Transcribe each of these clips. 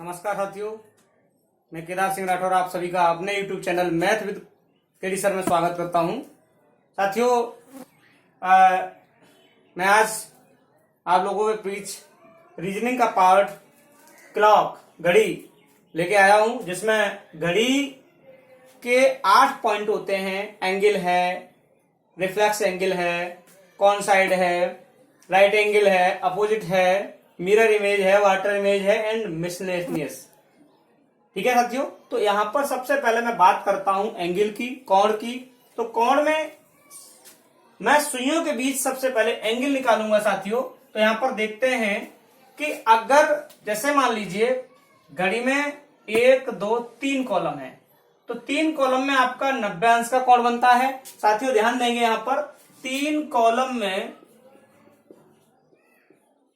नमस्कार साथियों, मैं केदार सिंह राठौर आप सभी का अपने YouTube channel math with KD sir में स्वागत करता हूं। साथियों, मैं आज आप लोगों के बीच रीजनिंग का पार्ट क्लॉक घड़ी लेके आया हूं, जिसमें घड़ी के 8 पॉइंट होते हैं। एंगल है, रिफ्लेक्स एंगल है, कौन साइड है, राइट एंगल है, अपोजिट है, मिरर इमेज है, वाटर इमेज है एंड मिसलेनियस। ठीक है साथियों, तो यहां पर सबसे पहले मैं बात करता हूं एंगल की, कोण की। तो कोण में मैं सुइयों के बीच सबसे पहले एंगल निकालूंगा साथियों। तो यहां पर देखते हैं कि अगर जैसे मान लीजिए घड़ी में 1 2 3 कॉलम है, तो 3 कॉलम में आपका 90 अंश का कोण बनता है। साथियों ध्यान देंगे, यहां पर 3 कॉलम में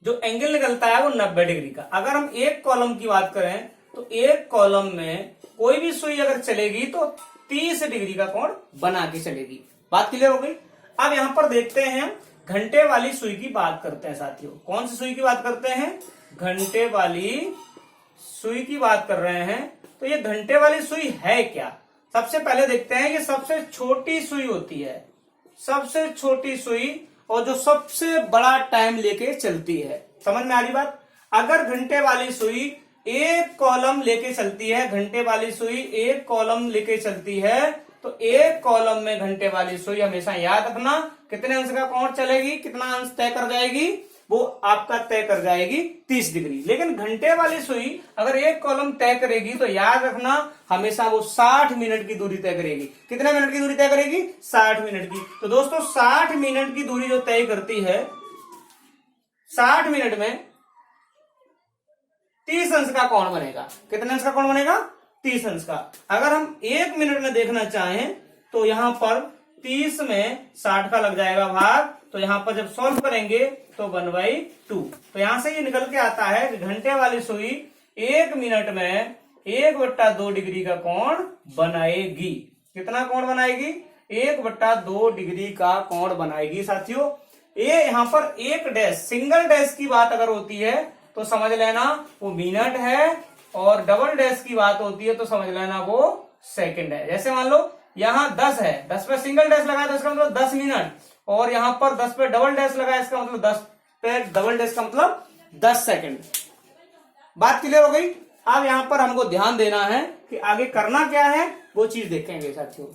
जो एंगल निकलता है वो 90 डिग्री का। अगर हम एक कॉलम की बात करें तो एक कॉलम में कोई भी सुई अगर चलेगी तो 30 डिग्री का कोण बना के चलेगी। बात क्लियर हो गई। अब यहां पर देखते हैं, हम घंटे वाली सुई की बात करते हैं साथियों। कौन सी सुई की बात करते हैं? घंटे वाली सुई की बात कर रहे हैं। तो ये घंटे वाली सुई है क्या? सबसे पहले देखते हैं, ये सबसे छोटी सुई होती है, सबसे छोटी सुई, और जो सबसे बड़ा टाइम लेके चलती है। समझ में आ रही बात? अगर घंटे वाली सुई एक कॉलम लेके चलती है, घंटे वाली सुई एक कॉलम लेके चलती है, तो एक कॉलम में घंटे वाली सुई हमेशा याद रखना कितने अंश का कोण चलेगी, कितना अंश तय कर जाएगी, वो आपका तय कर जाएगी 30 डिग्री। लेकिन घंटे वाली सुई अगर एक कॉलम तय करेगी तो याद रखना हमेशा वो 60 मिनट की दूरी तय करेगी। कितने मिनट की दूरी तय करेगी? 60 मिनट की। तो दोस्तों 60 मिनट की दूरी जो तय करती है, 60 मिनट में 30 अंश का कोण बनेगा। कितने अंश का कोण बनेगा? 30 अंश का। अगर हम 1 मिनट में देखना चाहें तो यहां पर 30 में 60 का लग जाएगा भाग, तो यहां पर जब सॉल्व करेंगे तो 1/2। तो यहां से ये निकल के आता है कि घंटे वाली सुई 1 मिनट में 1/2 डिग्री का कोण बनाएगी। कितना कोण बनाएगी? 1/2 डिग्री का कोण बनाएगी साथियों। ये यहां पर एक डैश, सिंगल डैश की बात अगर होती है तो समझ लेना वो मिनट है, और डबल डैश की बात होती है तो समझ लेना वो सेकंड है। जैसे मान लो यहां 10 है, 10 पे सिंगल डैश लगाया तो इसका मतलब 10 मिनट, और यहां पर 10 पे डबल डैश लगाया इसका मतलब 10 पे डबल डैश का मतलब 10 सेकंड। बात क्लियर हो गई। अब यहां पर हमको ध्यान देना है कि आगे करना क्या है, वो चीज देखेंगे साथियों।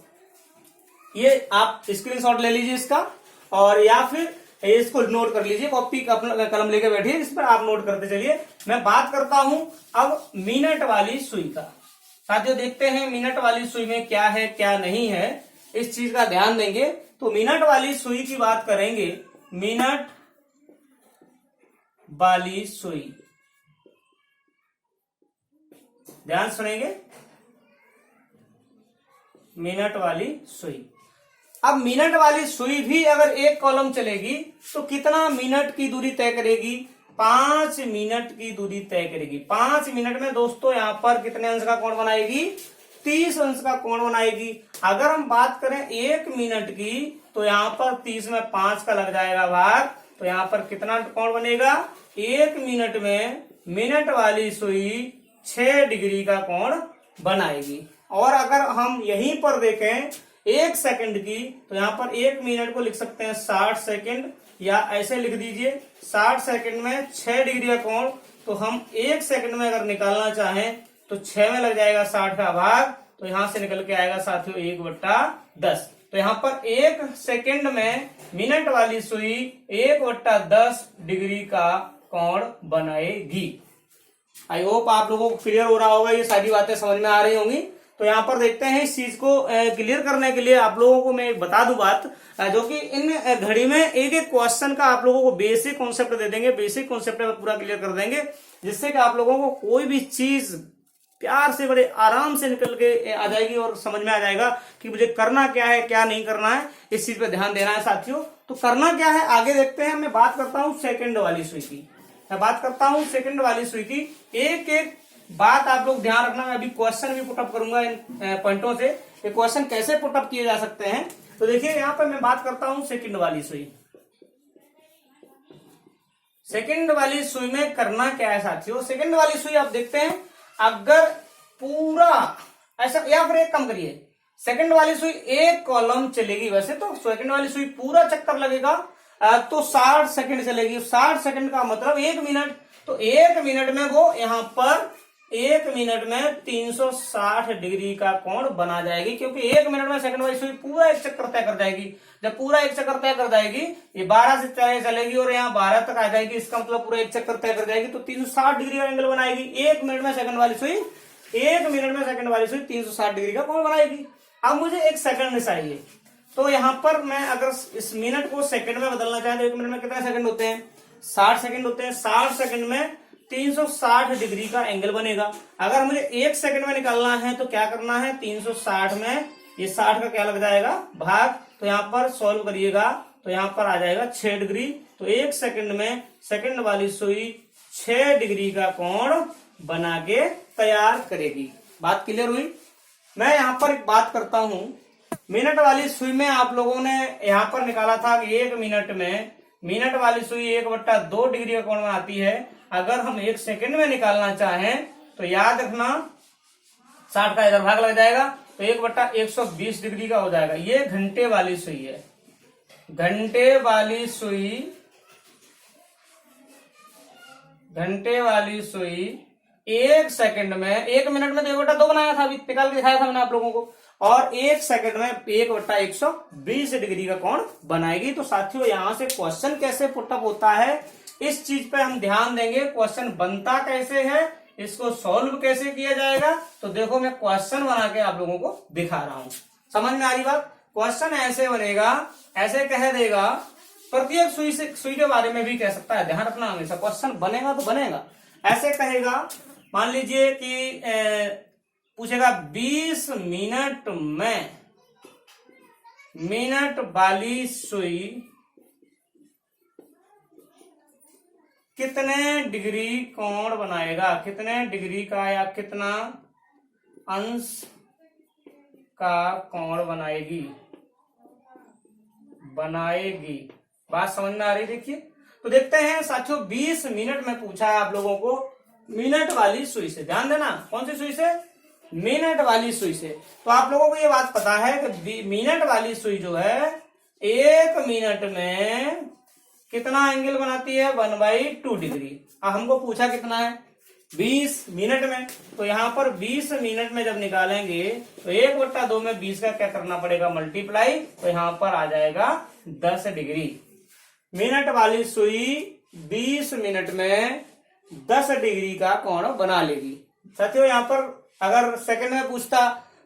ये आप स्क्रीनशॉट ले लीजिए इसका, और या फिर इसको नोट कर लीजिए, कॉपी अपना कलम लेके बैठिए, इस पर आप नोट करते चलिए। मैं बात करता हूं अब मिनट वाली सुई का। साथियों देखते हैं मिनट वाली सुई में क्या है क्या नहीं है, इस चीज का ध्यान देंगे। तो मिनट वाली सुई की बात करेंगे, मिनट वाली सुई, ध्यान सुनेंगे, मिनट वाली सुई। अब मिनट वाली सुई भी अगर एक कॉलम चलेगी तो कितना मिनट की दूरी तय करेगी? 5 मिनट की दूरी तय करेगी। 5 मिनट में दोस्तों यहां पर कितने अंश का कोण बनाएगी? 30 अंश का कोण बनाएगी। अगर हम बात करें 1 मिनट की तो यहां पर 30 में 5 का लग जाएगा भाग, तो यहां पर कितना कोण बनेगा? 1 मिनट में मिनट वाली सुई 6 डिग्री का कोण बनाएगी। और अगर हम यहीं पर देखें 1 सेकंड की, तो यहां पर 1 मिनट को लिख सकते हैं 60 सेकंड, या ऐसे लिख दीजिए 60 सेकंड में 6 डिग्री का कोण। तो हम 1 सेकंड में अगर निकालना चाहें तो 6 में लग जाएगा 60 का भाग, तो यहां से निकल के आएगा साथियों 1/10। तो यहां पर 1 सेकंड में मिनट वाली सुई 1/10 डिग्री का कोण बनाएगी। आई होप आप लोगों को क्लियर हो रहा होगा, ये सारी बातें समझ में आ रही होंगी। तो यहां पर देखते हैं, इस चीज को क्लियर करने के लिए आप लोगों को मैं बता दूं बात, जो कि इन घड़ी में एक एक क्वेश्चन का आप लोगों को बेसिक कॉन्सेप्ट दे देंगे, बेसिक कॉन्सेप्ट पूरा क्लियर कर देंगे, जिससे कि आप लोगों को कोई भी चीज प्यार से बड़े आराम से निकल के आ जाएगी और समझ में आ जाएगा कि मुझे करना क्या है क्या नहीं करना है। इस चीज पे ध्यान देना है साथियों। तो करना क्या है आगे देखते हैं। मैं बात करता हूं सेकंड वाली सुई की, मैं बात करता हूं सेकंड वाली सुई की। एक एक बात आप लोग ध्यान रखना। मैं अभी क्वेश्चन भी पुटअप करूंगा इन पॉइंटों से, ये क्वेश्चन कैसे पुटअप किए जा सकते हैं। तो देखिए यहां पर मैं बात करता हूं सेकंड वाली सुई। सेकंड वाली सुई में करना क्या है साथियों? सेकंड वाली सुई आप देखते हैं, अगर पूरा ऐसा, या फिर एक काम करिए, सेकंड वाली सुई एक कॉलम चलेगी, वैसे तो सेकंड वाली सुई पूरा चक्कर लगेगा तो 60 सेकंड चलेगी। 60 सेकंड का मतलब 1 मिनट, तो 1 मिनट में वो यहां पर 1 मिनट में 360 डिग्री का कोण बना जाएगी, क्योंकि 1 मिनट में सेकंड वाली सुई पूरा एक चक्कर तय कर जाएगी। जब पूरा एक चक्कर तय कर जाएगी, ये 12 से चलेगी और यहाँ 12 तक आ जाएगी, इसका मतलब पूरा एक चक्कर तय कर जाएगी, तो 360 डिग्री का एंगल बनाएगी। 1 मिनट में सेकंड वाली सुई 1 मिनट में सेकंड वाली सुई 360 डिग्री का कोण बनाएगी। अब मुझे एक सेकंड चाहिए, तो यहां पर मैं अगर इस मिनट को सेकंड में बदलना चाहे तो 1 मिनट में कितने सेकंड होते हैं? 60 सेकंड होते हैं। 60 सेकंड में 360 डिग्री का एंगल बनेगा। अगर मुझे 1 सेकंड में निकालना है तो क्या करना है? 360 में ये 60 का क्या लग जाएगा? भाग। तो यहां पर सॉल्व करिएगा तो यहां पर आ जाएगा 6 डिग्री। तो 1 सेकंड में सेकंड वाली सुई 6 डिग्री का कोण बना के तैयार करेगी। बात क्लियर हुई? मैं यहां पर एक बात करता हूं, मिनट वाली सुई में आप लोगों ने यहां पर निकाला था कि 1 मिनट में मिनट वाली सुई 1/2 डिग्री का कोण बनाती है। अगर हम 1 सेकंड में निकालना चाहें तो याद रखना 60 का इधर भाग लग जाएगा तो 1/120 डिग्री का हो जाएगा। ये घंटे वाली सुई है। घंटे वाली सुई 1 सेकंड में, 1 मिनट में तो 1/2 बनाया था, अभी निकाल के दिखाया था मैंने आप लोगों को, और 1 सेकंड में 1/120 डिग्री का कोण बनाएगी। तो साथियों यहां से क्वेश्चन कैसे पुटअप होता है इस चीज पे हम ध्यान देंगे। क्वेश्चन बनता कैसे है, इसको सॉल्व कैसे किया जाएगा, तो देखो मैं क्वेश्चन बना के आप लोगों को दिखा रहा हूं। समझ में आ रही बात? क्वेश्चन ऐसे बनेगा, ऐसे कह देगा, प्रत्येक सुई के बारे में भी कह सकता है, ध्यान रखना हमेशा। क्वेश्चन बनेगा तो बनेगा, ऐसे कहेगा, मान लीजिए कि पूछेगा 20 मिनट में मिनट वाली सुई कितने डिग्री कोण बनाएगा, कितने डिग्री का या कितना अंश का कोण बनाएगी। बात समझ में आ रही? देखिए तो देखते हैं साथियों, 20 मिनट में पूछा है आप लोगों को मिनट वाली सुई से। ध्यान देना, कौन सी सुई से? मिनट वाली सुई से। तो आप लोगों को ये बात पता है कि मिनट वाली सुई जो है 1 मिनट में कितना एंगल बनाती है? 1/2 डिग्री। अब हमको पूछा कितना है? 20 मिनट में। तो यहां पर 20 मिनट में जब निकालेंगे तो 1/2 में 20 का क्या करना पड़ेगा? मल्टीप्लाई। तो यहां पर आ जाएगा 10 डिग्री। मिनट वाली सुई 20 मिनट में 10 डिग्री का कोण बना लेगी। साथियों यहां पर अगर सेकंड में पूछता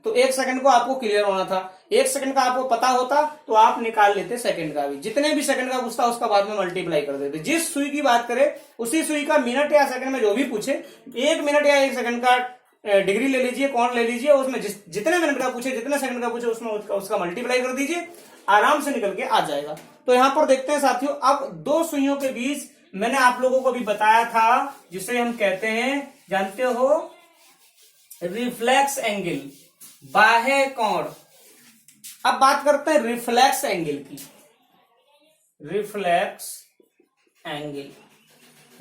तो 1 सेकंड को आपको क्लियर होना था, 1 सेकंड का आपको पता होता तो आप निकाल लेते सेकंड का भी। जितने भी सेकंड का पूछता उसका बाद में मल्टीप्लाई कर देते। जिस सुई की बात करें उसी सुई का मिनट या सेकंड में जो भी पूछे, 1 मिनट या 1 सेकंड का डिग्री ले लीजिए, कोण ले लीजिए, उसमें जितने मिनट का पूछे, जितने सेकंड का पूछे, उसमें उसका मल्टीप्लाई कर दीजिए, आराम से निकल के आ जाएगा। तो यहां पर देखते हैं साथियों, अब 2 सुइयों के बीच मैंने आप लोगों को भी बताया था, जिसे हम कहते हैं, जानते हो, रिफ्लेक्स एंगल, बाह्य कोण। अब बात करते हैं रिफ्लेक्स एंगल की।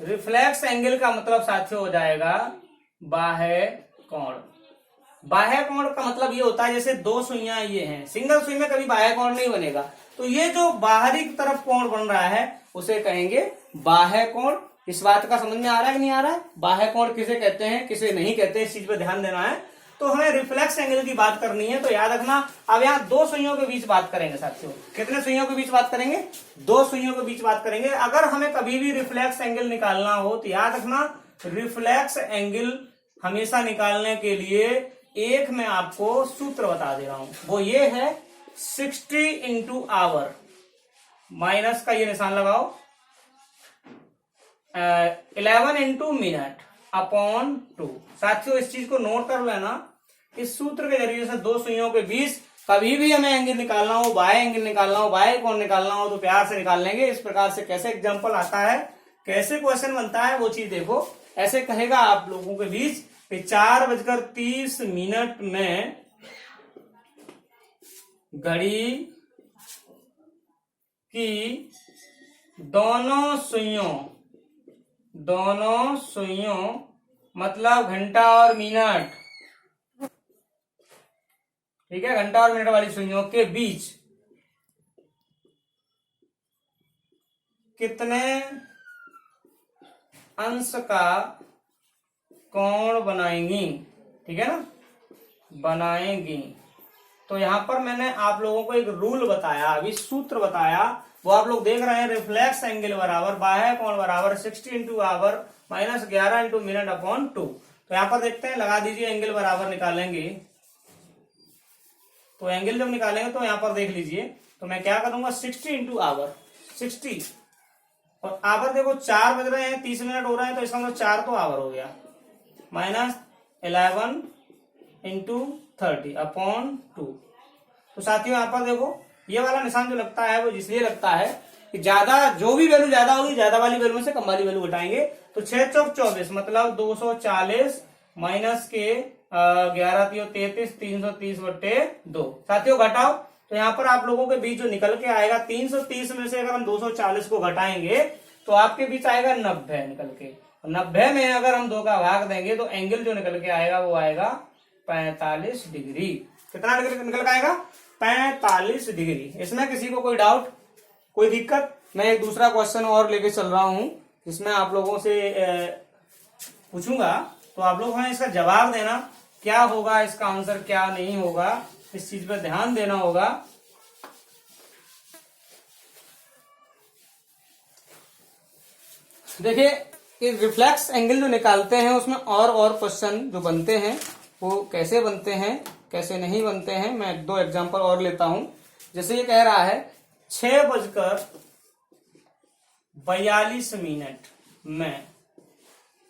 रिफ्लेक्स एंगल का मतलब साथियों हो जाएगा बाह्य कोण। बाह्य कोण का मतलब ये होता है, जैसे 2 सुइयां ये हैं, सिंगल सुई में कभी बाह्य कोण नहीं बनेगा, तो ये जो बाहरी की तरफ कोण बन रहा है उसे कहेंगे बाह्य कोण। इस बात का समझ में आ रहा है कि नहीं आ रहा है? बाह्य कोण किसे कहते हैं, किसे नहीं कहते, इस चीज पे ध्यान देना है। तो हमें रिफ्लेक्स एंगल की बात करनी है, तो याद रखना। अब यहाँ 2 सुइयों के बीच बात करेंगे साथियों। कितने सुइयों के बीच बात करेंगे? 2 सुइयों के बीच बात करेंगे। अगर हमें कभी भी रिफ्लेक्स एंगल निकालना हो तो याद रखना, रिफ्लेक्स एंगल हमेशा निकालने के लिए एक मैं आपको सूत्र बता दे रहा हूं, वो ये है 60 इंटू आवर, माइनस का ये निशान लगाओ, 11 इंटू मिनट अपॉन 2। साथियों इस चीज को नोट कर लेना, इस सूत्र के जरिए से 2 सुइयों के बीच कभी भी हमें एंगल निकालना हो, बाह्य एंगल निकालना हो, बाह्य कोण निकालना हो, तो प्यार से निकाल लेंगे। इस प्रकार से कैसे एग्जांपल आता है, कैसे क्वेश्चन बनता है, वो चीज देखो। ऐसे कहेगा आप लोगों के बीच 4:30 में घड़ी की दोनों सुइयों मतलब घंटा और मिनट, ठीक है, घंटा और मिनट वाली सुइयों के बीच कितने अंश का कोण बनाएंगी, ठीक है ना, बनाएंगी। तो यहां पर मैंने आप लोगों को एक रूल बताया, अभी सूत्र बताया, वो आप लोग देख रहे हैं। रिफ्लेक्स एंगल बराबर बाह्य कोण बराबर 60 into our minus 11 into minute upon 2। तो यहां पर देखते हैं, लगा दीजिए, एंगल बराबर निकालेंगे। तो एंगल जब निकालेंगे तो यहां पर देख लीजिए, तो मैं क्या करूंगा, 60 इंटू आवर, 60 और आवर देखो 4 बज रहे हैं, 30 मिनट हो रहे हैं, तो इसका मतलब 4 तो आवर हो गया, माइनस 11 इंटू 30 अपॉन 2। तो साथियों यहाँ पर देखो, ये वाला निशान जो लगता है वो इसलिए लगता है कि ज्यादा, जो भी वैल्यू ज्यादा होगी, ज्यादा वाली वैल्यू में से कम वाली वैल्यू घटाएंगे। तो 6 चौक 24 मतलब 240 माइनस के 11 3 33 330/2। साथियों घटाओ, तो यहाँ पर आप लोगों के बीच जो निकल के आएगा 330 में से अगर हम 240 को घटाएंगे तो आपके बीच आएगा 90 निकल के। 90 में अगर हम 2 का भाग देंगे तो एंगल जो निकल के आएगा वो आएगा 45 डिग्री। कितना निकल के आएगा, 45 डिग्री। इसमें किसी को कोई डाउट, कोई दिक्कत? मैं एक दूसरा क्वेश्चन और लेके चल रहा हूं, जिसमें आप लोगों से पूछूंगा, तो आप लोग हमें इसका जवाब देना, क्या होगा इसका आंसर, क्या नहीं होगा, इस चीज पर ध्यान देना होगा। देखिए, इस रिफ्लेक्स एंगल जो निकालते हैं उसमें और क्वेश्चन जो बनते हैं वो कैसे बनते हैं, कैसे नहीं बनते हैं, मैं 2 एग्जांपल और लेता हूं। जैसे ये कह रहा है 6:42 में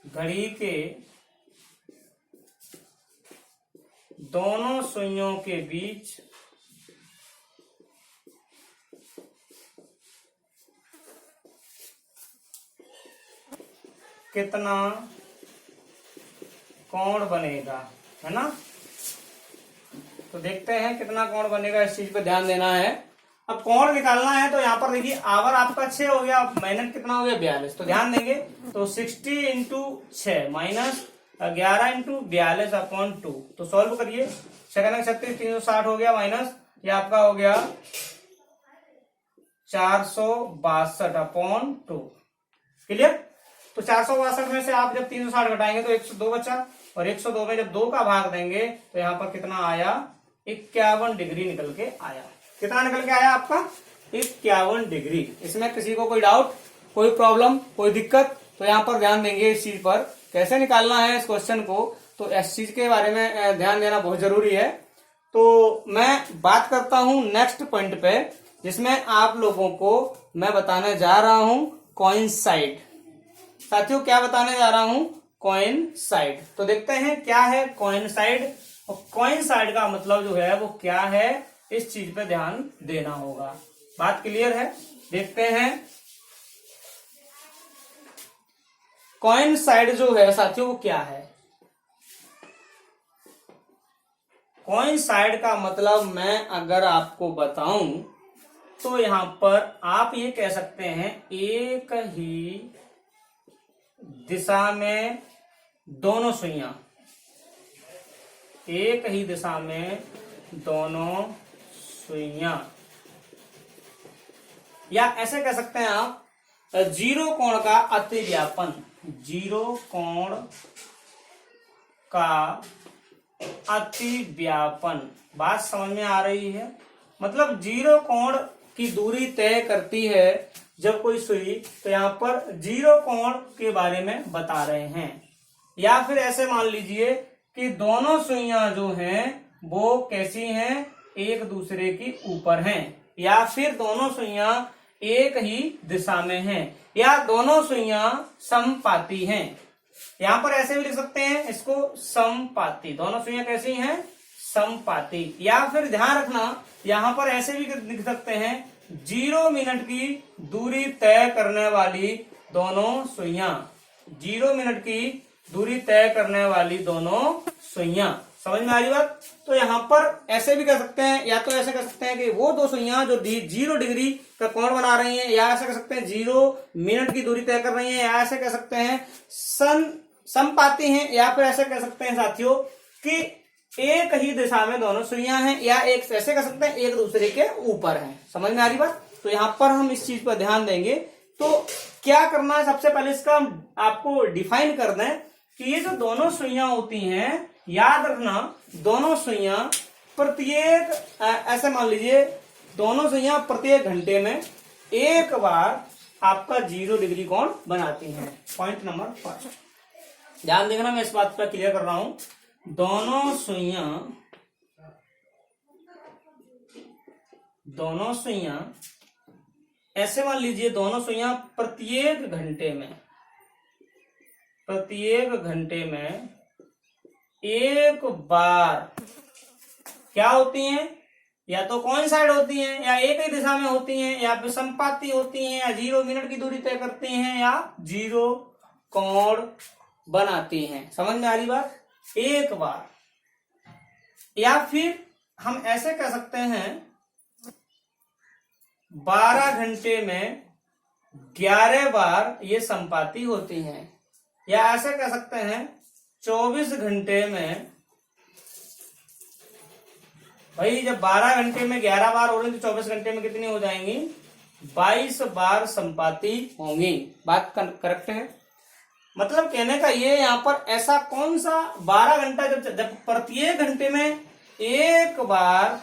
घड़ी के दोनों सुइयों के बीच कितना कोण बनेगा, है ना। तो देखते हैं कितना कोण बनेगा, इस चीज पे ध्यान देना है। अब कोण निकालना है तो यहाँ पर देखिए, आवर आपका 6 हो गया, मिनट कितना हो गया 42। तो ध्यान देंगे, तो 60 इंटू 6 माइनस 11 इंटू 42 अपॉन 2। तो सॉल्व करिए, 6 36 360 हो गया, माइनस ये आपका हो गया 462 अपॉन 2। क्लियर। तो 462 में से आप जब 360 घटाएंगे तो 102 बचा, और 102 में जब 2 का भाग देंगे तो यहाँ पर कितना आया, 51 डिग्री निकल के आया। कितना निकल के आया आपका, 51 डिग्री। इसमें किसी को कोई डाउट, कोई प्रॉब्लम, कोई दिक्कत? तो यहाँ पर ध्यान देंगे इस चीज पर, कैसे निकालना है इस क्वेश्चन को, तो इस चीज के बारे में ध्यान देना बहुत जरूरी है। तो मैं बात करता हूं नेक्स्ट पॉइंट पे, जिसमें आप लोगों को मैं बताने जा रहा हूं कोइंसाइड। साथियों क्या बताने जा रहा हूं, कोइंसाइड। तो देखते हैं क्या है कोइंसाइड, और कोइंसाइड का मतलब जो है वो क्या है, इस चीज पे ध्यान देना होगा। बात क्लियर है? देखते हैं कोइंसाइड जो है साथियों वो क्या है। कोइंसाइड का मतलब मैं अगर आपको बताऊं तो यहां पर आप ये कह सकते हैं, एक ही दिशा में दोनों सुइयां, एक ही दिशा में दोनों सुइयां, या ऐसे कह सकते हैं आप, जीरो कोण का अतिव्यापन, जीरो कोण का अतिव्यापन। बात समझ में आ रही है? मतलब जीरो कोण की दूरी तय करती है जब कोई सुई, तो यहां पर जीरो कोण के बारे में बता रहे हैं। या फिर ऐसे मान लीजिए कि दोनों सुइयां जो हैं वो कैसी हैं, एक दूसरे की ऊपर हैं, या फिर दोनों सुइयां एक ही दिशा में हैं, या दोनों सुइयां समपाती हैं। यहां पर ऐसे भी लिख सकते हैं इसको, समपाती। दोनों सुइयां कैसी हैं, समपाती। या फिर ध्यान रखना, यहां पर ऐसे भी लिख सकते हैं, 0 मिनट की दूरी तय करने वाली दोनों सुइयां, 0 मिनट की दूरी तय करने वाली दोनों सुइयां। समझ में आ रही बात? तो यहां पर ऐसे भी कर सकते हैं, या तो ऐसे कर सकते हैं कि वो दो सुइयां जो 0 डिग्री का कोण बना रही हैं, या ऐसे कर सकते हैं 0 मिनट की दूरी तय कर रही हैं, या ऐसे कह सकते हैं सन समपाती हैं, या फिर ऐसे कह सकते हैं साथियों कि एक ही दिशा में दोनों सुइयां हैं, या एक ऐसे कह सकते हैं एक दूसरे के ऊपर हैं। समझ में आ रही बात? तो यहां पर हम इस चीज पर ध्यान देंगे। तो क्या करना है, सबसे पहले इसका आपको डिफाइन कर दें कि ये जो दोनों सुइयां होती हैं, याद रखना दोनों सुइयां प्रत्येक ऐसे मान लीजिए दोनों सुइयां प्रत्येक घंटे में एक बार आपका 0 डिग्री कोण बनाती हैं। पॉइंट नंबर 5 ध्यान देखना, मैं इस बात पर क्लियर कर रहा हूं। दोनों सुइयां ऐसे मान लीजिए दोनों सुइयां प्रत्येक घंटे में एक बार क्या होती हैं, या तो कोइंसाइड होती हैं, या एक ही दिशा में होती हैं, या फिर समपाती होती हैं, या 0 मिनट की दूरी तय करती हैं, या 0 कोण बनाती हैं। समझ में आ रही बात? एक बार, या फिर हम ऐसे कह सकते हैं 12 घंटे में 11 बार ये समपाती होती हैं, या ऐसे कह सकते हैं 24 घंटे में, भाई जब 12 घंटे में 11 बार हो रही तो 24 घंटे में कितनी हो जाएंगी? 22 बार संपाती होंगी। बात करेक्ट है? मतलब कहने का ये यहाँ पर ऐसा कौन सा 12 घंटा जब प्रत्येक घंटे में एक बार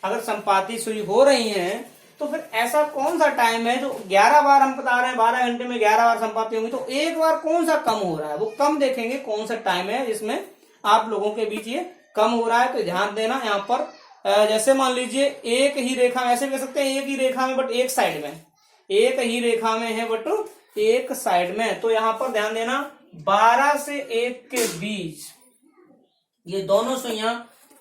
अगर संपाती सुई हो रही है, तो फिर ऐसा कौन सा टाइम है जो 11 बार हम बता रहे हैं 12 घंटे में 11 बार संपाती होंगी, तो एक बार कौन सा कम हो रहा है, वो कम देखेंगे कौन सा टाइम है जिसमें आप लोगों के बीच ये कम हो रहा है। तो ध्यान देना यहाँ पर जैसे मान लीजिए एक ही रेखा में, ऐसे कह सकते हैं एक ही रेखा में बट एक साइड में, एक ही रेखा में है बट एक साइड में, तो यहां पर ध्यान देना 12 से 1 के बीच ये दोनों सुइयां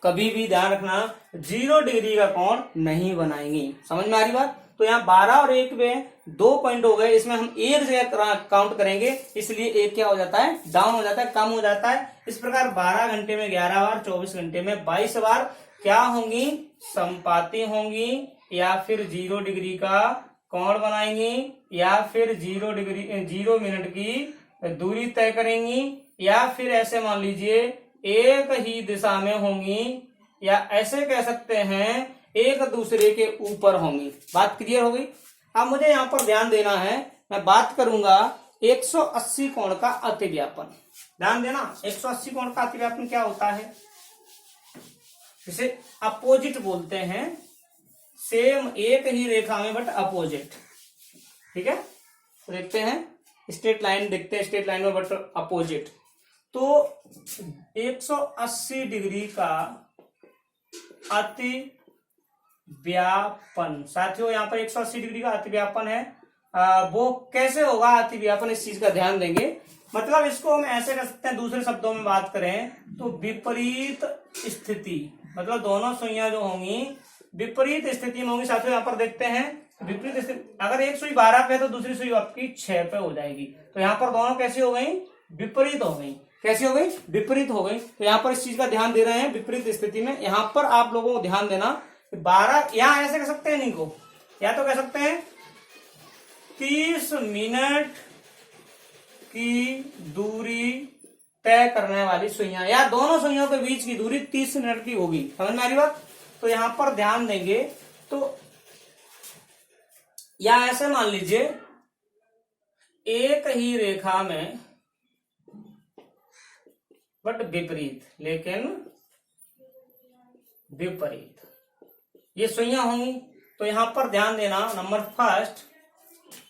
कभी भी ध्यान रखना 0 डिग्री का कोण नहीं बनाएंगी। समझ में आ रही बात? तो यहाँ 12 और 1 में 2 पॉइंट हो गए, इसमें हम एक जगह काउंट करेंगे, इसलिए एक क्या हो जाता है? डाउन हो जाता है, कम हो जाता है। इस प्रकार 12 घंटे में 11 बार, 24 घंटे में 22 बार क्या होंगी? संपाती होंगी, या फिर 0 डिग्री का कोण बनाएंगी, या फिर 0 मिनट की दूरी तय करेंगी, या फिर ऐसे मान लीजिए एक ही दिशा में होंगी, या ऐसे कह सकते हैं एक दूसरे के ऊपर होंगी। बात क्लियर हो गई? अब मुझे यहां पर ध्यान देना है, मैं बात करूंगा 180 कोण का अतिव्यापन। ध्यान देना 180 कोण का अतिव्यापन क्या होता है, जिसे अपोजिट बोलते हैं, सेम एक ही रेखा में बट अपोजिट। ठीक है, तो देखते हैं स्ट्रेट लाइन, देखते हैं स्ट्रेट लाइन में बट अपोजिट। तो 180 डिग्री का अतिव्यापन साथियों, यहाँ पर 180 डिग्री का अतिव्यापन है। वो कैसे होगा अतिव्यापन, इस चीज का ध्यान देंगे। मतलब इसको हम ऐसे कर सकते हैं, दूसरे शब्दों में बात करें तो विपरीत स्थिति, मतलब दोनों सुइयां जो होंगी विपरीत स्थिति में होंगी। साथियों यहाँ पर देखते हैं विपरीत स्थिति, अगर एक सुई 12 पे है तो दूसरी सुई आपकी 6 पे हो जाएगी। तो यहाँ पर दोनों कैसी हो गई? विपरीत हो गई। कैसी हो गई? विपरीत हो गई। तो यहाँ पर इस चीज का ध्यान दे रहे हैं विपरीत स्थिति में। यहाँ पर आप लोगों को ध्यान देना 12, यहाँ ऐसे कह सकते हैं इनको, या तो कह सकते हैं 30 मिनट की दूरी तय करने वाली सुइयां, या दोनों सुइयों के बीच की दूरी 30 मिनट की होगी। समझ में आ रही बात? तो यहां पर ध्यान देंगे, तो या ऐसे मान लीजिए एक ही रेखा में बट विपरीत, लेकिन विपरीत ये सुइयां होंगी। तो यहां पर ध्यान देना, नंबर फर्स्ट,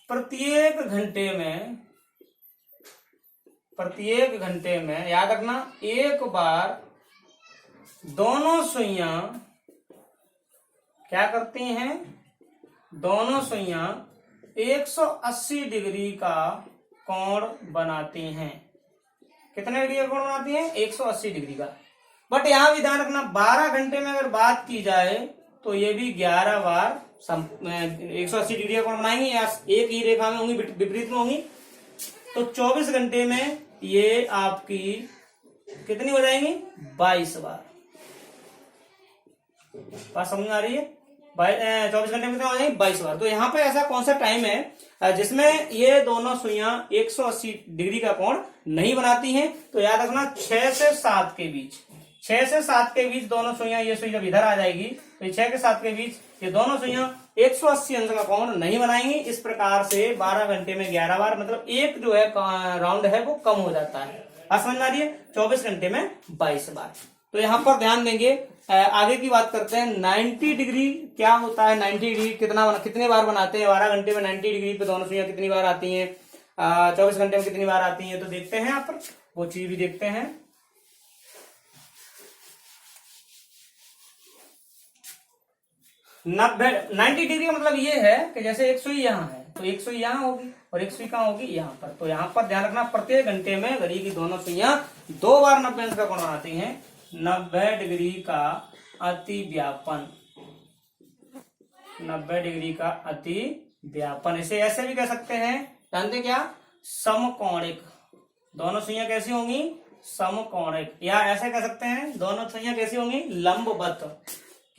प्रत्येक घंटे में याद रखना एक बार दोनों सुइयां क्या करती हैं? दोनों सुइयां 180 डिग्री का कोण बनाती हैं। कितने डिग्री का कोण बनाती हैं? 180 डिग्री का। बट यहां भी ध्यान रखना 12 घंटे में अगर बात की जाए तो ये भी 11 बार 180 डिग्री का कोण बनाएंगी, या एक ही रेखा में होंगी, विपरीत में होंगी। तो 24 घंटे में ये आपकी कितनी हो जाएंगी? 22 बार। बात समझ में आ रही है? 24 घंटे में कितना हो जाएगी 22 बार। तो यहाँ पे ऐसा कौन सा टाइम है जिसमें ये दोनों सुइयां 180 डिग्री का कोण नहीं बनाती हैं? तो याद रखना 6 से 7 के बीच, 6 से 7 के बीच दोनों सुइयां, ये सुई जब इधर आ जाएगी तो 6 के 7 के बीच ये दोनों सुइयां 180 अंश का कोण नहीं बनाएंगी। इस प्रकार से 12 घंटे में 11 बार, मतलब एक जो है राउंड है वो कम हो जाता है। समझ आ रही है? 24 घंटे में 22 बार। तो यहाँ पर ध्यान देंगे। आगे की बात करते हैं। 90 डिग्री क्या होता है? 90 डिग्री कितने बार बनाते हैं? 12 घंटे में 90 डिग्री पे दोनों सुइयां कितनी बार आती हैं? 24 घंटे में कितनी बार आती हैं? तो देखते हैं, यहाँ पर वो चीज भी देखते हैं। 90 डिग्री का मतलब ये है कि जैसे एक सुई यहाँ है तो एक सुई यहाँ होगी और एक सुई कहाँ होगी? यहाँ पर। तो यहाँ पर ध्यान रखना, प्रत्येक घंटे में घड़ी की दोनों सुइयां 2 बार 90 अंश का कोण बनाती हैं। 90 डिग्री का अति व्यापन, 90 डिग्री का अति व्यापन, इसे ऐसे भी कह सकते हैं, जानते क्या? समकोणिक। दोनों सुइयां कैसी होंगी? समकोणिक। या ऐसे कह सकते हैं दोनों सुइयां कैसी होंगी? लंबवत।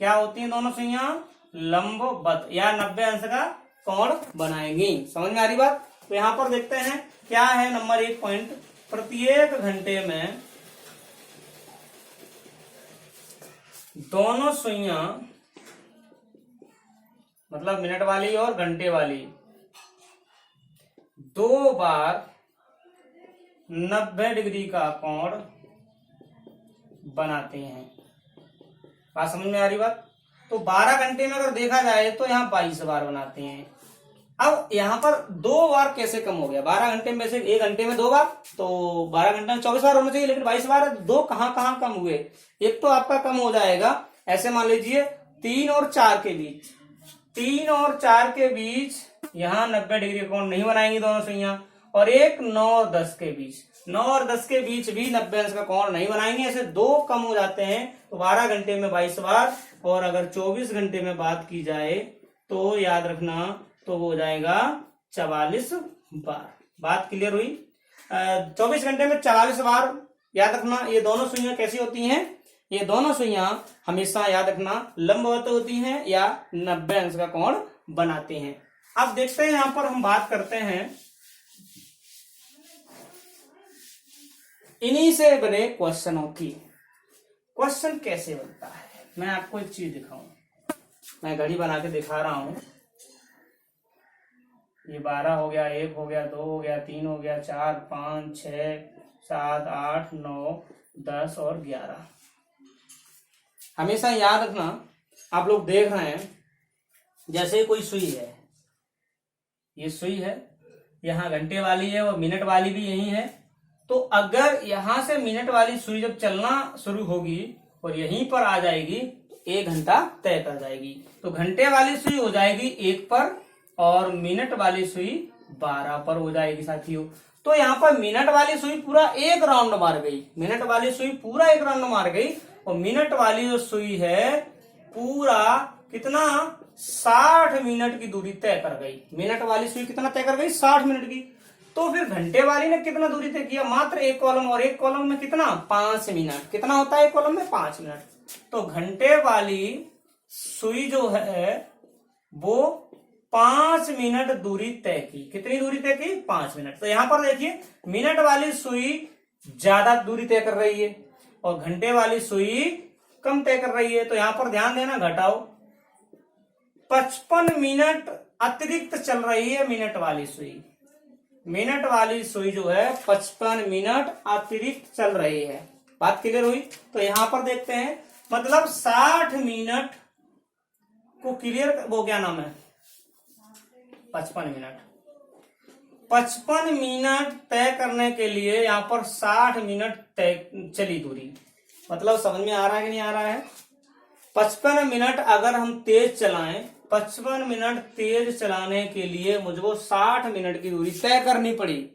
क्या होती हैं दोनों सुइयां? लंबवत, या 90 अंश का कोण बनाएंगी। समझ में आ रही बात? तो यहां पर देखते हैं क्या है नंबर 1 पॉइंट। प्रत्येक घंटे में दोनों सुइयां, मतलब मिनट वाली और घंटे वाली, 2 बार 90 डिग्री का कोण बनाते हैं। बात समझ में आ रही बात? तो 12 घंटे में अगर देखा जाए तो यहाँ 22 बार बनाते हैं। अब यहाँ पर 2 बार कैसे कम हो गया? 12 घंटे में से 1 घंटे में 2 बार, तो 12 घंटे में 24 बार होना चाहिए, लेकिन 22 बार 2 कहाँ कम हुए? एक तो आपका कम हो जाएगा, ऐसे मान लीजिए 3 और 4 के बीच, 3 और 4 के बीच यहाँ 90 डिग्री कोण नहीं बनाएंगी दोनों सुइयां, और एक 9 और 10 के बीच, 9 और 10 के बीच भी 90 अंश का कोण नहीं बनाएंगे। ऐसे 2 कम हो जाते हैं। तो 12 घंटे में 22 बार, और अगर 24 घंटे में बात की जाए तो याद रखना तो वो हो जाएगा 44 बार। बात क्लियर हुई? 24 घंटे में 44 बार। याद रखना ये दोनों सुइयां कैसी होती हैं? ये दोनों सुइयां हमेशा याद रखना लंबवत होती हैं या 90 अंश का कोण बनाते हैं। अब देखते हैं, यहां पर हम बात करते हैं इन्हीं से बने क्वेश्चनों की। क्वेश्चन कैसे बनता है, मैं आपको एक चीज दिखाऊं। मैं घड़ी बना के दिखा रहा हूं। ये 12 हो गया, 1 हो गया, 2 हो गया, 3 हो गया, 4, 5, 6, 7, 8, 9, 10 और 11। हमेशा याद रखना, आप लोग देख रहे हैं जैसे कोई सुई है, ये सुई है, यहाँ घंटे वाली है और मिनट वाली भी यही है। तो अगर यहां से मिनट वाली सुई जब चलना शुरू होगी और यहीं पर आ जाएगी तो 1 घंटा तय कर जाएगी। तो घंटे वाली सुई हो जाएगी 1 पर और मिनट वाली सुई 12 पर हो जाएगी साथियों। तो यहाँ पर मिनट वाली सुई पूरा 1 राउंड मार गई, मिनट वाली सुई पूरा 1 राउंड मार गई, और मिनट वाली जो सुई है पूरा कितना 60 मिनट की दूरी तय कर गई। मिनट वाली सुई कितना तय कर गई? 60 मिनट की। तो फिर घंटे वाली ने कितना दूरी तय किया? मात्र 1 कॉलम, और 1 कॉलम में कितना? 5 मिनट। कितना होता है 1 कॉलम में? 5 मिनट। तो घंटे वाली सुई जो है वो 5 मिनट दूरी तय की। कितनी दूरी तय की? 5 मिनट। तो यहां पर देखिए मिनट वाली सुई ज्यादा दूरी तय कर रही है और घंटे वाली सुई कम तय कर रही है। तो यहां पर ध्यान देना, घटाओ 55 मिनट अतिरिक्त चल रही है मिनट वाली सुई। मिनट वाली सुई जो है 55 मिनट अतिरिक्त चल रही है। बात क्लियर हुई? तो यहां पर देखते हैं, मतलब 60 मिनट को क्लियर, वो क्या नाम है, 55 मिनट। 55 मिनट तय करने के लिए यहां पर 60 मिनट तय चली दूरी। मतलब समझ में आ रहा है कि नहीं आ रहा है? 55 मिनट अगर हम तेज चलाएं, 55 मिनट तेज चलाने के लिए मुझको 60 मिनट की दूरी तय करनी पड़ी।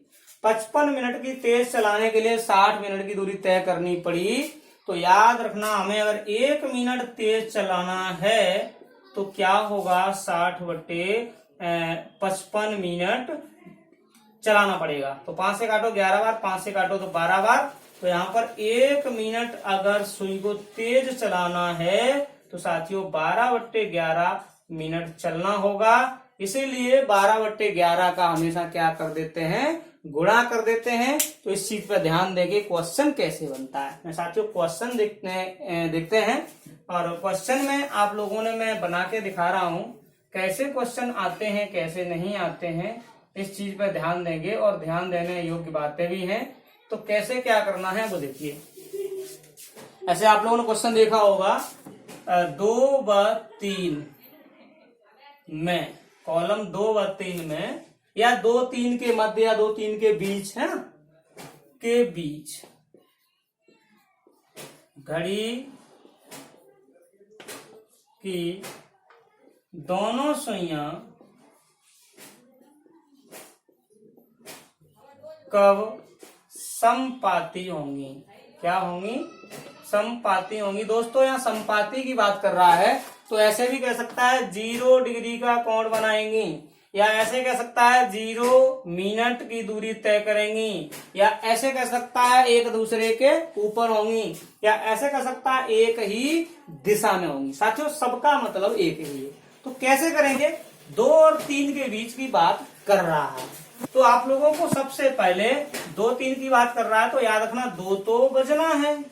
55 मिनट की तेज चलाने के लिए 60 मिनट की दूरी तय करनी पड़ी। तो याद रखना, हमें अगर 1 मिनट तेज चलाना है तो क्या होगा? 60/55 मिनट चलाना पड़ेगा। तो 5 से काटो 11 बार, 5 से काटो तो 12 बार। तो यहाँ पर 1 मिनट अगर सुई को तेज चलाना है तो साथियों 12/11 मिनट चलना होगा। इसीलिए 12/11 का हमेशा क्या कर देते हैं, गुणा कर देते हैं। तो इस चीज पर ध्यान देंगे क्वेश्चन कैसे बनता है। मैं साथियों क्वेश्चन देखते हैं और क्वेश्चन में आप लोगों ने मैं बना के दिखा रहा हूं कैसे क्वेश्चन आते हैं कैसे नहीं आते हैं, इस चीज पर ध्यान देंगे और ध्यान देने योग्य बातें भी हैं। तो कैसे क्या करना है वो देखिए। ऐसे आप लोगों ने क्वेश्चन देखा होगा 2/3 में, कॉलम 2/3 में या 2-3 के मध्य या 2-3 के बीच है ना, के बीच घड़ी की दोनों सुइयां कब समपाती होंगी। क्या होंगी, समपाती होंगी। दोस्तों यहाँ समपाती की बात कर रहा है तो ऐसे भी कह सकता है 0 डिग्री का कोण बनाएंगी, या ऐसे कह सकता है 0 मिनट की दूरी तय करेंगी, या ऐसे कह सकता है एक दूसरे के ऊपर होंगी, या ऐसे कह सकता है एक ही दिशा में होंगी। साथियों सबका मतलब एक ही है। तो कैसे करेंगे, 2 और 3 के बीच की बात कर रहा है। तो आप लोगों को सबसे पहले 2-3 की बात कर रहा है तो याद रखना 2 तो बजना है,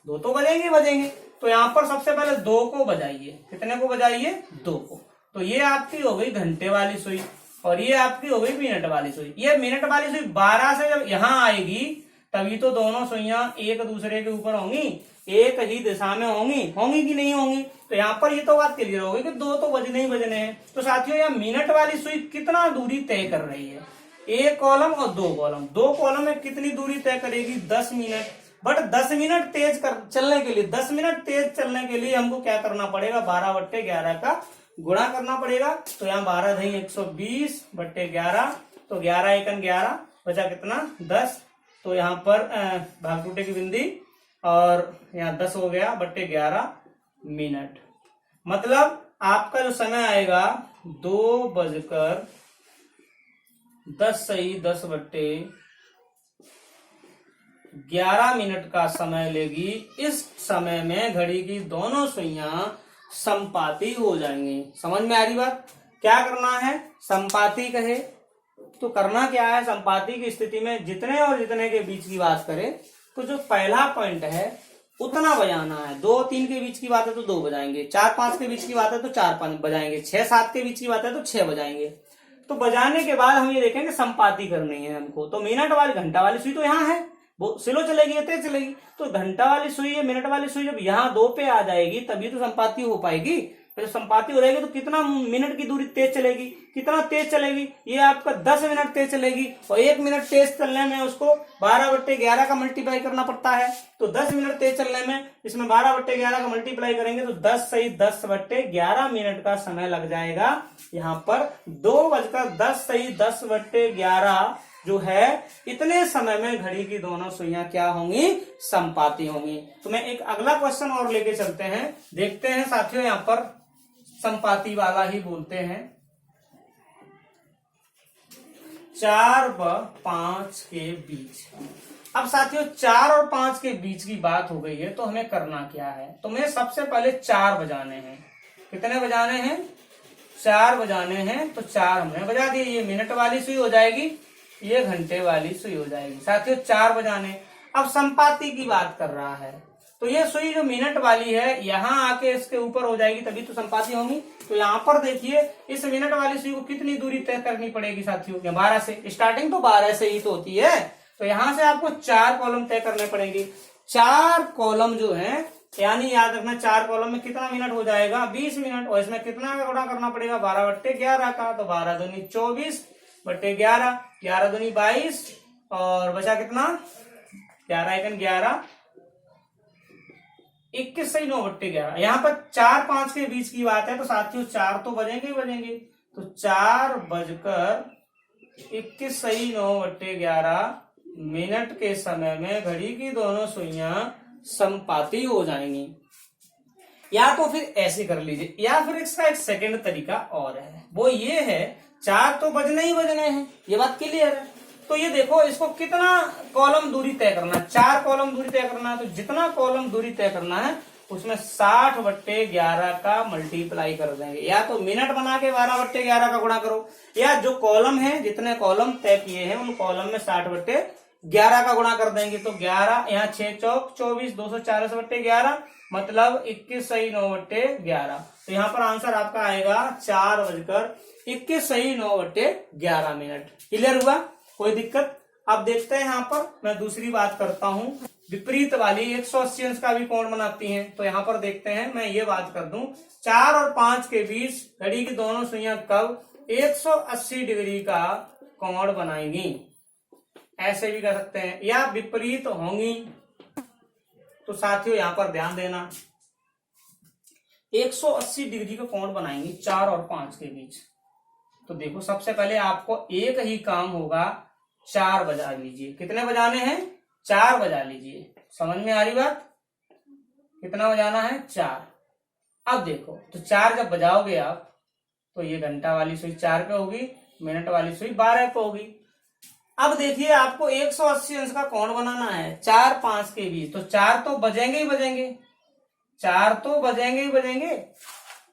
2 तो बजेंगे। तो यहाँ पर सबसे पहले 2 को बजाइए। कितने को बजाइए, 2 को। तो ये आपकी हो गई घंटे वाली सुई और ये आपकी हो गई मिनट वाली सुई। ये मिनट वाली सुई 12 से जब यहाँ आएगी तभी तो दोनों सुइयां एक दूसरे के ऊपर होंगी, एक ही दिशा में होंगी कि नहीं होंगी। तो यहाँ पर ये तो बात क्लियर होगी कि 2 तो बजने ही बजने हैं। तो साथियों यह मिनट वाली सुई कितना दूरी तय कर रही है, 1 कॉलम और 2 कॉलम। 2 कॉलम में कितनी दूरी तय करेगी, 10 मिनट। बट 10 मिनट चलने के लिए हमको क्या करना पड़ेगा, 12/11 का गुणा करना पड़ेगा। तो यहाँ 12 दही 120/11, तो 11 एकन 11 बचा कितना, 10। तो यहाँ पर भाग टूटे की बिंदी और यहाँ 10 हो गया बट्टे 11 मिनट। मतलब आपका जो समय आएगा 2:10 मिनट का समय लेगी। इस समय में घड़ी की दोनों सुइयां समपाती हो जाएंगी। समझ में आ रही बात, क्या करना है, समपाती कहे तो करना क्या है, समपाती की स्थिति में जितने और जितने के बीच की बात करें तो जो पहला पॉइंट है उतना बजाना है। 2-3 के बीच की बात है तो 2 बजाएंगे, 4-5 के बीच की बात है तो 4-5 बजाएंगे, 6-7 के बीच की बात है तो 6 बजाएंगे। तो बजाने के बाद हम ये देखेंगे समपाती करनी है हमको। तो मिनट वाली घंटा वाली सुई तो यहाँ है, वो स्लो चलेगी या तेज चलेगी। तो घंटा वाली सुई या मिनट वाली सुई जब यहाँ 2 पे आ जाएगी तभी तो संपाती हो पाएगी। जब संपाती हो जाएगी तो कितना मिनट की दूरी तेज चलेगी, कितना तेज चलेगी, ये आपका 10 मिनट तेज चलेगी। और 1 मिनट तेज चलने में उसको 12/11 का मल्टीप्लाई करना पड़ता है। तो 10 मिनट तेज चलने में इसमें 12/11 का मल्टीप्लाई करेंगे तो 10 सही 10/11 मिनट का समय लग जाएगा। यहाँ पर 2:10 सही 10/11 जो है इतने समय में घड़ी की दोनों सुइयां क्या होंगी, समपाती होंगी। तो मैं एक अगला क्वेश्चन और लेके चलते हैं, देखते हैं साथियों। यहाँ पर समपाती वाला ही बोलते हैं। 4 व 5 के बीच। अब साथियों 4 और 5 के बीच की बात हो गई है तो हमें करना क्या है, तो मैं सबसे पहले 4 बजाने हैं। कितने बजाने हैं, 4 बजाने हैं। तो 4 हमने बजा दिए। ये मिनट वाली सुई हो जाएगी, ये घंटे वाली सुई हो जाएगी। साथियों 4 बजाने। अब संपाती की बात कर रहा है तो ये सुई जो मिनट वाली है यहाँ आके इसके ऊपर हो जाएगी तभी तो संपाती होंगी। तो यहाँ पर देखिए इस मिनट वाली सुई को कितनी दूरी तय करनी पड़ेगी साथियों, 12 से। स्टार्टिंग तो 12 से ही तो होती है। तो यहाँ से आपको 4 कॉलम तय करने पड़ेंगे। 4 कॉलम जो है, यानी याद रखना 4 कॉलम में कितना मिनट हो जाएगा, 20 मिनट। और इसमें कितना का गुणा करना पड़ेगा, 12/11 का। तो 12 दूनी 24/11, 11 दूनी 22 और बचा कितना, 11 एकन 11, 21 सही 9/11। यहाँ पर 4-5 के बीच की बात है तो साथियों 4 तो बजेंगे ही बजेंगे। तो 4:21 सही 9/11 मिनट के समय में घड़ी की दोनों सुइयां समपाती हो जाएंगी। या तो फिर ऐसे कर लीजिए, या फिर इसका एक सेकंड तरीका और है, वो ये है 4 तो बजने ही बजने हैं, ये बात क्लियर है। तो ये देखो इसको कितना कॉलम दूरी तय करना है, 4 कॉलम दूरी तय करना है। तो जितना कॉलम दूरी तय करना है उसमें 60/11 का मल्टीप्लाई कर देंगे, या तो मिनट बना के 12/11 का गुणा करो, या जो कॉलम है जितने कॉलम तय किए हैं उन कॉलम में 60/11 का गुणा कर देंगे। तो 11 यहाँ 6 चौक 24, 240/11 मतलब 21 सही 9/11। तो यहाँ पर आंसर आपका आएगा 4:21 सही 9/11 मिनट। क्लियर हुआ, कोई दिक्कत? अब देखते हैं यहाँ पर मैं दूसरी बात करता हूं, विपरीत वाली 180 अंश का भी कोण बनाती हैं। तो यहाँ पर देखते हैं, मैं ये बात कर दूं 4 और 5 के बीच घड़ी की दोनों सुइयां कब 180 डिग्री का कोण बनाएंगी, ऐसे भी कर सकते हैं, या विपरीत होंगी। तो साथियों यहाँ पर ध्यान देना, 180 डिग्री का कोण बनाएंगी 4 और 5 के बीच। तो देखो सबसे पहले आपको एक ही काम होगा, 4 बजा लीजिए। कितने बजाने हैं? 4 बजा लीजिए। समझ में आ रही बात? कितना बजाना है? 4। अब देखो तो 4 जब बजाओगे आप तो ये घंटा वाली सुई 4 पे होगी, मिनट वाली सुई 12 पे होगी। अब देखिए आपको 180 अंश का कोण बनाना है 4-5 के बीच, तो 4 तो बजेंगे ही बजेंगे, 4 तो बजेंगे ही बजेंगे।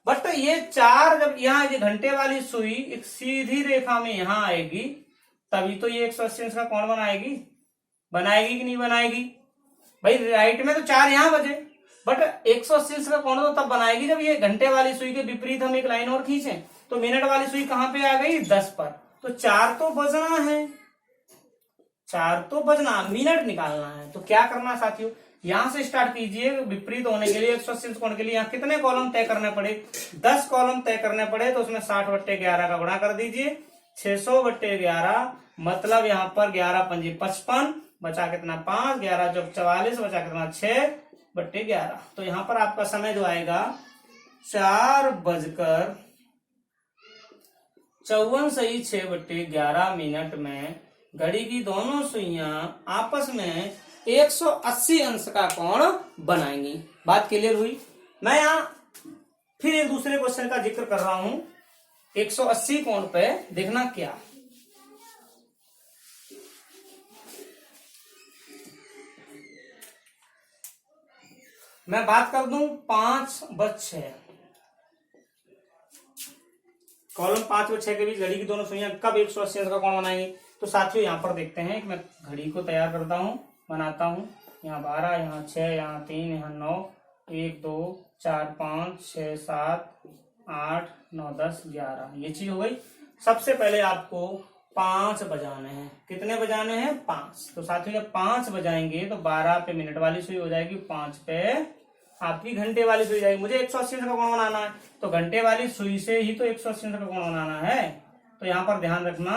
बट ये 4 जब यहाँ ये घंटे वाली सुई एक सीधी रेखा में यहाँ आएगी तभी तो ये 180 अंश का कोण बनाएगी कि नहीं बनाएगी? भाई राइट में तो 4 यहाँ बजे, बट 180 अंश का कोण तो तब बनाएगी जब ये घंटे वाली सुई के विपरीत हम एक लाइन और खींचे। तो मिनट वाली सुई कहाँ पे आ गई? 10 पर। तो 4 तो बजना है, 4 तो बजना, मिनट निकालना है। तो क्या करना साथियों, यहां से स्टार्ट कीजिए। विपरीत होने के लिए 180 अंश कोण के लिए यहाँ कितने कॉलम तय करने पड़े? 10 कॉलम तय करने पड़े। तो उसमें 60/11 का गुणा कर दीजिए, 600/11 मतलब यहाँ पर 11 पंजे 55, बचा कितना 5, 11 चौक 44, बचा कितना 6/11। तो यहाँ पर आपका समय जो आएगा 4:54 सही 6/11 मिनट में घड़ी की दोनों सुइयां आपस में 180 अंश का कोण बनाएंगी। बात क्लियर हुई? मैं यहां फिर एक दूसरे क्वेश्चन का जिक्र कर रहा हूं 180 कोण पे, देखना क्या। मैं बात कर दूं 5/6, कॉलम 5/6 के बीच घड़ी की दोनों सुइयां कब 180 अंश का कोण बनाएंगी। तो साथियों यहाँ पर देखते हैं कि मैं घड़ी को तैयार करता हूँ, बनाता हूँ। यहाँ 12, यहाँ 6, यहाँ 3, यहाँ 9, 1 2 4 5 6 7 8 9 10 11, ये चीज हो गई। सबसे पहले आपको 5 बजाने हैं। कितने बजाने हैं? 5। तो साथियों जब 5 बजाएंगे तो 12 पे मिनट वाली सुई हो जाएगी, 5 पे आपकी घंटे वाली सुई जाएगी। मुझे 180 अंश का कोण बनाना है तो घंटे वाली सुई से ही तो 180 अंश का कोण बनाना है। तो यहाँ पर ध्यान रखना